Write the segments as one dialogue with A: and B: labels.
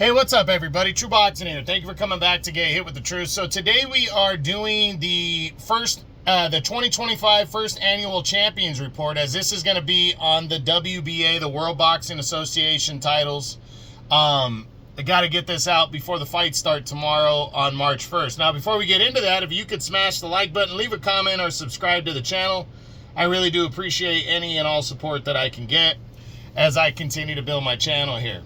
A: Hey, what's up, everybody? True Boxing here. Thank you for coming back to Get Hit with the Truth. So today we are doing the 2025 first annual Champions Report, as this is going to be on the WBA, the World Boxing Association titles. I got to get this out before the fights start tomorrow on March 1st. Now, before we get into that, if you could smash the like button, leave a comment, or subscribe to the channel, I really do appreciate any and all support that I can get as I continue to build my channel here.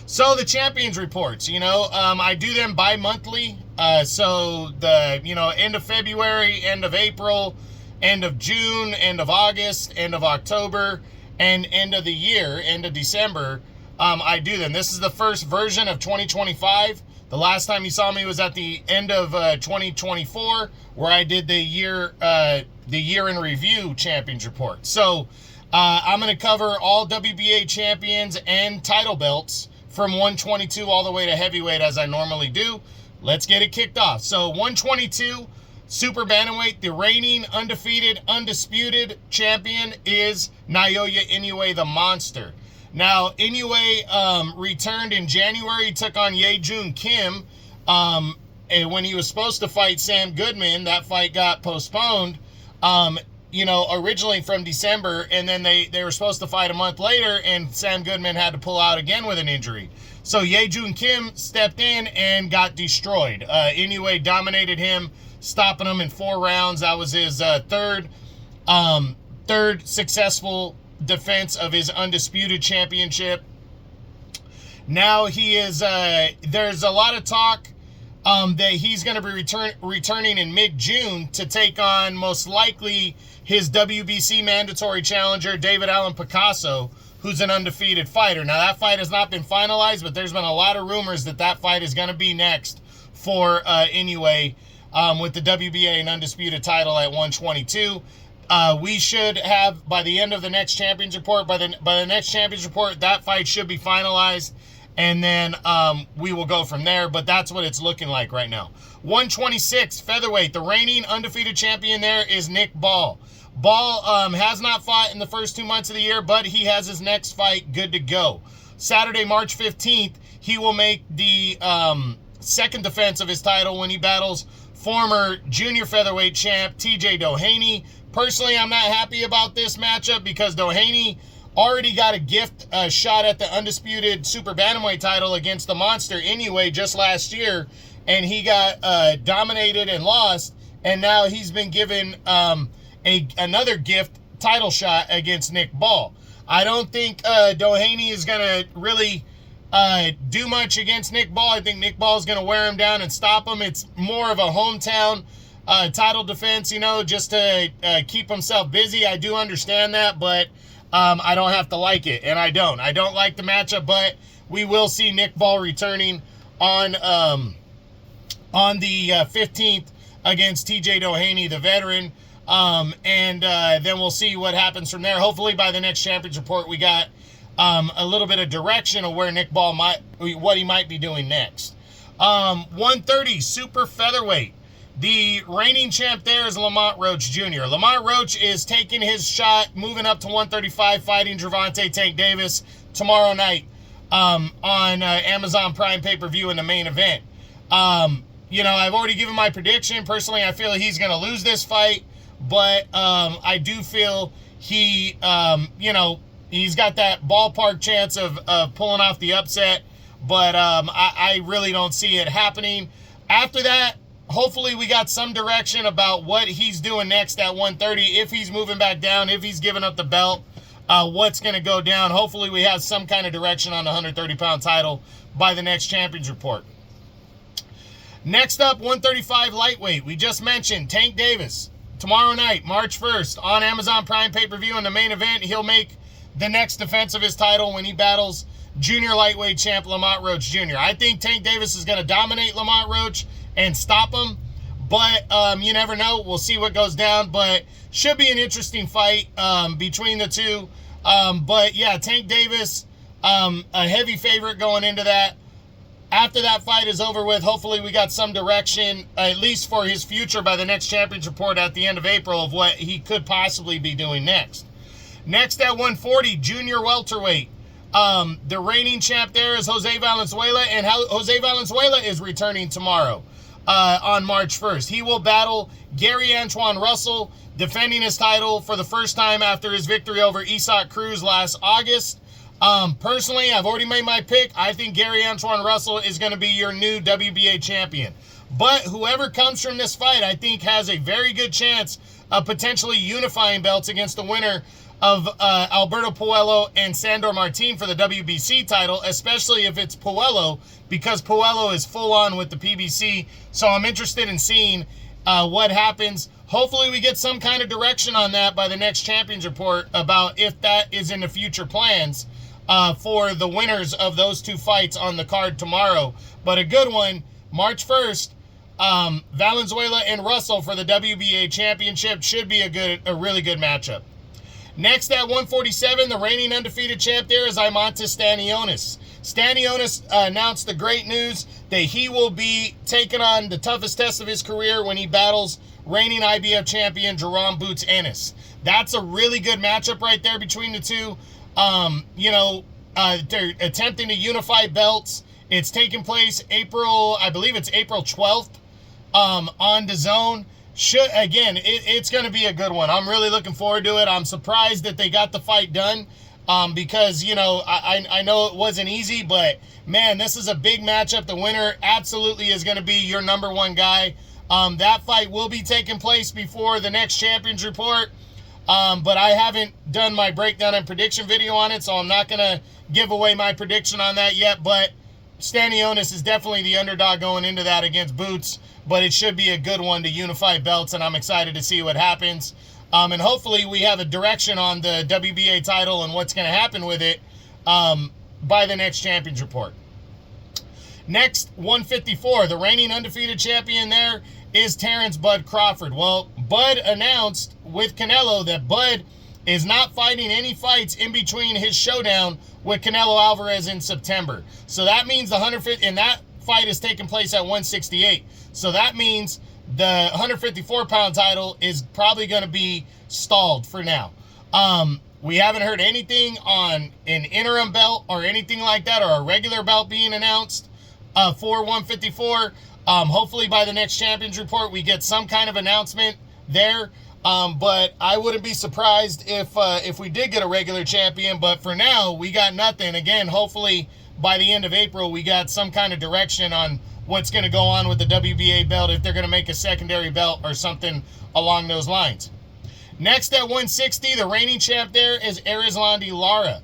A: So the Champions Reports, I do them bi-monthly. So the, end of February, end of April, end of June, end of August, end of October, and end of the year, end of December, I do them. This is the first version of 2025. The last time you saw me was at the end of 2024, where I did the year in review Champions Report. So I'm going to cover all WBA champions and title belts from 122 all the way to heavyweight, as I normally do. Let's get it kicked off. So 122 super bantamweight, the reigning undefeated, undisputed champion is Naoya Inoue, the Monster. Now, Inoue returned in January, took on Ye-Jun Kim. And when he was supposed to fight Sam Goodman, that fight got postponed. Originally from December, and then they were supposed to fight a month later, and Sam Goodman had to pull out again with an injury. So Ye-Jun Kim stepped in and got destroyed. Inoue dominated him, stopping him in 4 rounds. That was his third successful defense of his undisputed championship. Now he is, there's a lot of talk that he's going to be returning in mid-June to take on, most likely, his WBC mandatory challenger, David Allen Picasso, who's an undefeated fighter. Now, that fight has not been finalized, but there's been a lot of rumors that fight is going to be next for Inoue with the WBA and undisputed title at 122. We should have, by the end of the next Champions Report, by the next Champions Report, that fight should be finalized. And then we will go from there, but that's what it's looking like right now. 126 featherweight, the reigning undefeated champion there is Nick Ball. Ball has not fought in the first 2 months of the year, but he has his next fight good to go. Saturday, March 15th, he will make the second defense of his title when he battles former junior featherweight champ TJ Doheny. Personally, I'm not happy about this matchup because Doheny already got a gift shot at the undisputed super bantamweight title against the Monster Inoue just last year, and he got dominated and lost, and now he's been given another gift title shot against Nick Ball. I don't think Doheny is going to really do much against Nick Ball. I think Nick Ball is going to wear him down and stop him. It's more of a hometown title defense, just to keep himself busy. I do understand that, but I don't have to like it, and I don't. I don't like the matchup, but we will see Nick Ball returning on the 15th against TJ Doheny, the veteran, and then we'll see what happens from there. Hopefully by the next Champions Report, we got a little bit of direction of where Nick Ball what he might be doing next. 130 super featherweight. The reigning champ there is Lamont Roach Jr. Lamont Roach is taking his shot, moving up to 135, fighting Gervonta Tank Davis tomorrow night on Amazon Prime pay-per-view in the main event. I've already given my prediction. Personally, I feel he's going to lose this fight, but I do feel he's got that ballpark chance of pulling off the upset, but I really don't see it happening. After that, hopefully we got some direction about what he's doing next at 130, if he's moving back down, if he's giving up the belt, what's going to go down. Hopefully we have some kind of direction on the 130-pound title by the next Champions Report. Next up, 135 lightweight. We just mentioned Tank Davis. Tomorrow night, March 1st, on Amazon Prime pay-per-view in the main event, he'll make the next defense of his title when he battles junior lightweight champ Lamont Roach Jr. I think Tank Davis is going to dominate Lamont Roach and stop him, but you never know. We'll see what goes down, but should be an interesting fight between the two. But yeah, Tank Davis, a heavy favorite going into that. After that fight is over with, hopefully we got some direction, at least for his future by the next Champions Report at the end of April, of what he could possibly be doing next. Next at 140, junior welterweight. The reigning champ there is Jose Valenzuela, and Jose Valenzuela is returning tomorrow on March 1st. He will battle Gary Antoine Russell, defending his title for the first time after his victory over Isaac Cruz last August. Personally, I've already made my pick. I think Gary Antoine Russell is going to be your new WBA champion. But whoever comes from this fight, I think, has a very good chance of potentially unifying belts against the winner of Alberto Puello and Sandor Martin for the WBC title, especially if it's Puello, because Puello is full on with the PBC. So I'm interested in seeing what happens. Hopefully we get some kind of direction on that by the next Champions Report about if that is in the future plans for the winners of those two fights on the card tomorrow. But a good one, March 1st, Valenzuela and Russell for the WBA Championship should be a really good matchup. Next at 147, the reigning undefeated champ there is Imantas Stanionis. Stanionis announced the great news that he will be taking on the toughest test of his career when he battles reigning IBF champion Jerome Boots Ennis. That's a really good matchup right there between the two. They're attempting to unify belts. It's taking place I believe it's April 12th on DAZN. It's going to be a good one. I'm really looking forward to it. I'm surprised that they got the fight done because, I know it wasn't easy, but, man, this is a big matchup. The winner absolutely is going to be your number one guy. That fight will be taking place before the next Champions Report, but I haven't done my breakdown and prediction video on it, so I'm not going to give away my prediction on that yet, but Stanionis is definitely the underdog going into that against Boots, but it should be a good one to unify belts, and I'm excited to see what happens. And hopefully we have a direction on the WBA title and what's going to happen with it by the next Champions Report. Next, 154, the reigning undefeated champion there is Terrence Bud Crawford. Well, Bud announced with Canelo that Bud is not fighting any fights in between his showdown with Canelo Alvarez in September. So that means the 150, and that fight is taking place at 168. So that means the 154-pound title is probably going to be stalled for now. We haven't heard anything on an interim belt or anything like that, or a regular belt being announced for 154. Hopefully by the next Champions Report we get some kind of announcement there. But I wouldn't be surprised if we did get a regular champion. But for now, we got nothing. Again, hopefully by the end of April, we got some kind of direction on what's going to go on with the WBA belt, if they're going to make a secondary belt or something along those lines. Next at 160, the reigning champ there is Erislandy Lara.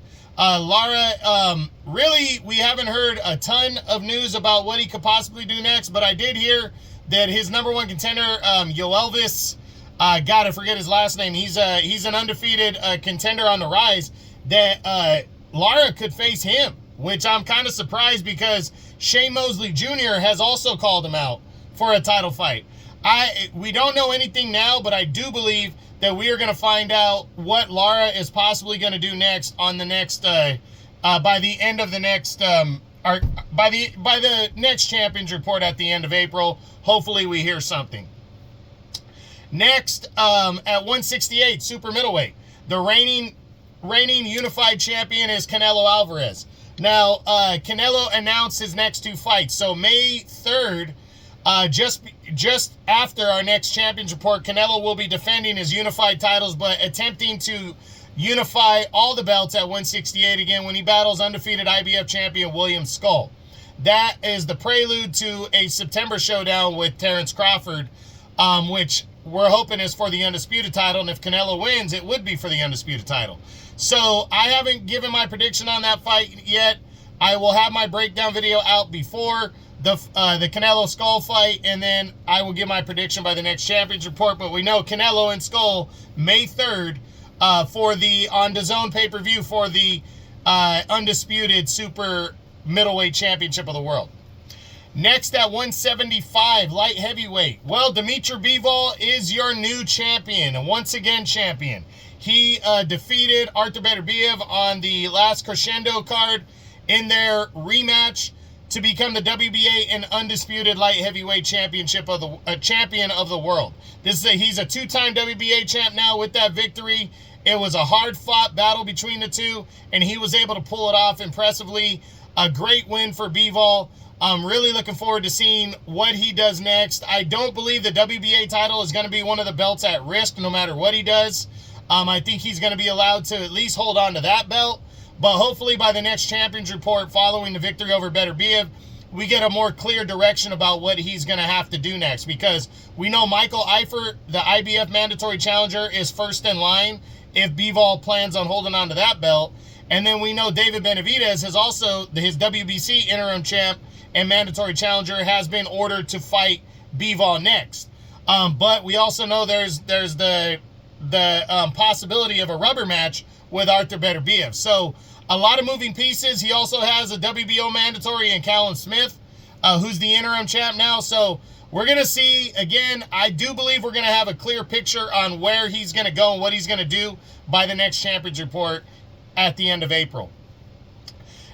A: Really, we haven't heard a ton of news about what he could possibly do next, but I did hear that his number one contender, Yoelvis, I forget his last name. He's an undefeated contender on the rise. That Lara could face him, which I'm kind of surprised because Shane Mosley Jr. has also called him out for a title fight. We don't know anything now, but I do believe that we are going to find out what Lara is possibly going to do next on the next by the end of the next by the next Champions Report at the end of April. Hopefully we hear something. Next, at 168, super middleweight, the reigning unified champion is Canelo Alvarez. Now, Canelo announced his next two fights. So May 3rd, just after our next Champions Report, Canelo will be defending his unified titles, but attempting to unify all the belts at 168 again when he battles undefeated IBF champion William Skull. That is the prelude to a September showdown with Terrence Crawford, which we're hoping is for the undisputed title, and if Canelo wins, it would be for the undisputed title. So I haven't given my prediction on that fight yet. I will have my breakdown video out before the Canelo Skull fight, and then I will give my prediction by the next Champions Report. But we know Canelo and Skull May 3rd for the on DAZN pay-per-view for the undisputed super middleweight championship of the world. Next at 175, light heavyweight. Well, Dimitri Bivol is your new champion, and once again champion. He defeated Artur Beterbiev on the last Crescendo card in their rematch to become the WBA and undisputed light heavyweight championship of champion of the world. He's a two-time WBA champ now with that victory, It was a hard-fought battle between the two, and he was able to pull it off impressively. A great win for Bivol. I'm really looking forward to seeing what he does next. I don't believe the WBA title is going to be one of the belts at risk no matter what he does. I think he's going to be allowed to at least hold on to that belt. But hopefully by the next Champions Report following the victory over Beterbiev, we get a more clear direction about what he's going to have to do next. Because we know Michael Eifert, the IBF mandatory challenger, is first in line if Bivol plans on holding on to that belt. And then we know David Benavidez has also, his WBC interim champ and mandatory challenger, has been ordered to fight Bivol next. But we also know there's the possibility of a rubber match with Arthur Beterbiev. So a lot of moving pieces. He also has a WBO mandatory in Callum Smith, who's the interim champ now. So we're going to see, again, I do believe we're going to have a clear picture on where he's going to go and what he's going to do by the next Champions Report at the end of April.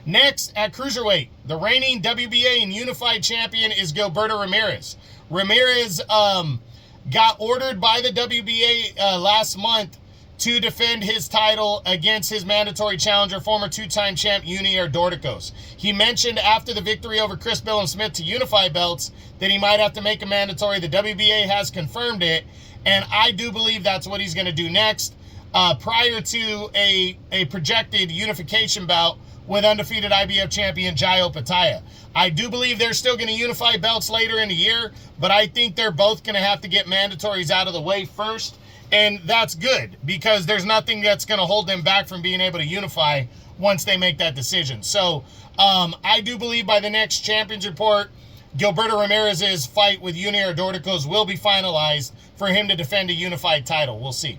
A: Next, at Cruiserweight, the reigning WBA and Unified Champion is Gilberto Ramirez. Ramirez got ordered by the WBA last month to defend his title against his mandatory challenger, former two-time champ Junior Dorticos. He mentioned after the victory over Chris Billum Smith to unify belts that he might have to make a mandatory. The WBA has confirmed it, and I do believe that's what he's going to do next, prior to a projected unification bout with undefeated IBF champion Jayo Pataya. I do believe they're still going to unify belts later in the year, but I think they're both going to have to get mandatories out of the way first. And that's good because there's nothing that's going to hold them back from being able to unify once they make that decision. So I do believe by the next Champions Report, Gilberto Ramirez's fight with Junior Dorticos will be finalized for him to defend a unified title. We'll see.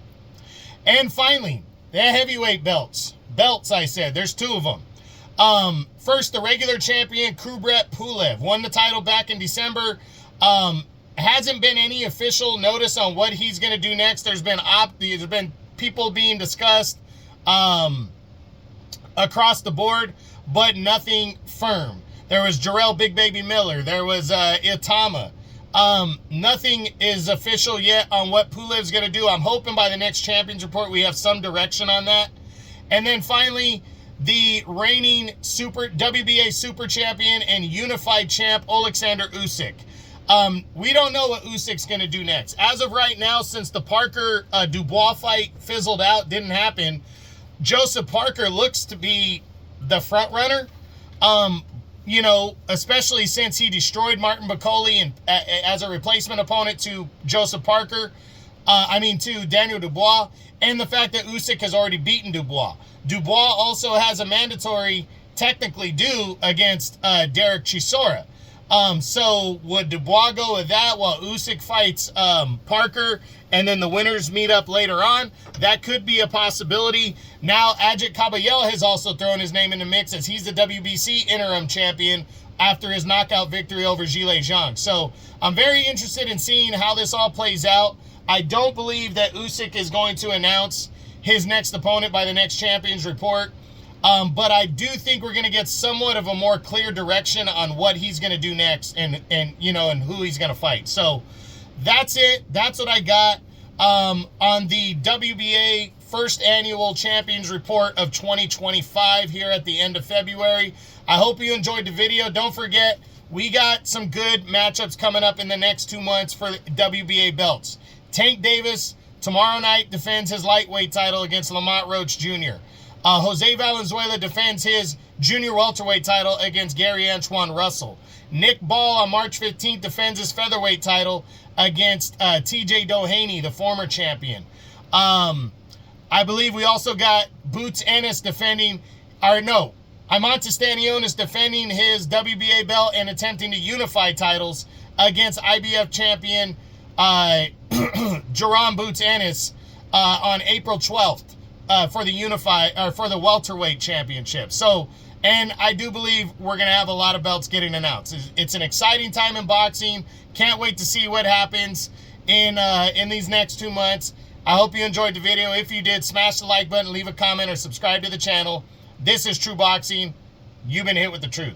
A: And finally, the heavyweight belts. Belts, I said. There's two of them. First, the regular champion, Kubrat Pulev, won the title back in December. Hasn't been any official notice on what he's going to do next. There's been people being discussed across the board, but nothing firm. There was Jarrell Big Baby Miller. There was Itama. Nothing is official yet on what Pulev's going to do. I'm hoping by the next Champions Report we have some direction on that. And then finally, the reigning WBA Super Champion and Unified Champ, Alexander Usyk. We don't know what Usyk's going to do next. As of right now, since the Parker Dubois fight fizzled out, didn't happen, Joseph Parker looks to be the front runner. You know, especially since he destroyed Martin Bakole and as a replacement opponent to Joseph Parker. To Daniel Dubois, and the fact that Usyk has already beaten Dubois. Dubois also has a mandatory technically due against Derek Chisora. So would Dubois go with that while Usyk fights Parker, and then the winners meet up later on? That could be a possibility. Now, Ajit Caballel has also thrown his name in the mix as he's the WBC interim champion after his knockout victory over Zhilei Zhang. So I'm very interested in seeing how this all plays out. I don't believe that Usyk is going to announce his next opponent by the next Champions Report. But I do think we're going to get somewhat of a more clear direction on what he's going to do next and who he's going to fight. So that's it. That's what I got on the WBA first annual Champions Report of 2025 here at the end of February. I hope you enjoyed the video. Don't forget, we got some good matchups coming up in the next 2 months for WBA belts. Tank Davis tomorrow night defends his lightweight title against Lamont Roach Jr. Jose Valenzuela defends his junior welterweight title against Gary Antoine Russell. Nick Ball on March 15th defends his featherweight title against TJ Doheny, the former champion. I believe we also got Boots Ennis defending, Imantas Stanionis defending his WBA belt and attempting to unify titles against IBF champion Jerome Boots Ennis on April 12th for the welterweight championship. So, and I do believe we're going to have a lot of belts getting announced. It's an exciting time in boxing. Can't wait to see what happens in these next 2 months. I hope you enjoyed the video. If you did, smash the like button, leave a comment, or subscribe to the channel. This is True Boxing. You've been hit with the truth.